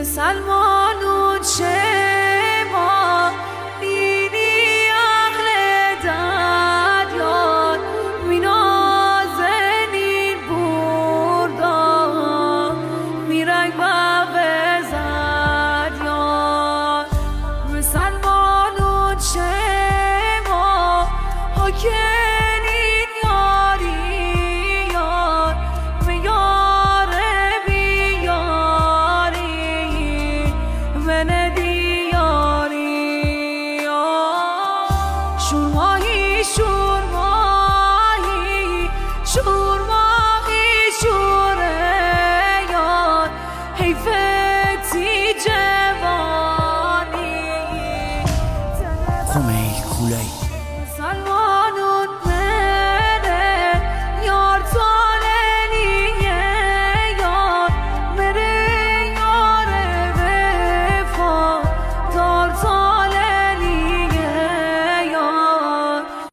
مسلمانون شما دینی اهل دریان مینازنین بردان میرنگ و زدیان مسلمانون شما حاکنین یاریان میار بیاری من دیاری شورماهی شورماهی شورماهی شوریان حیف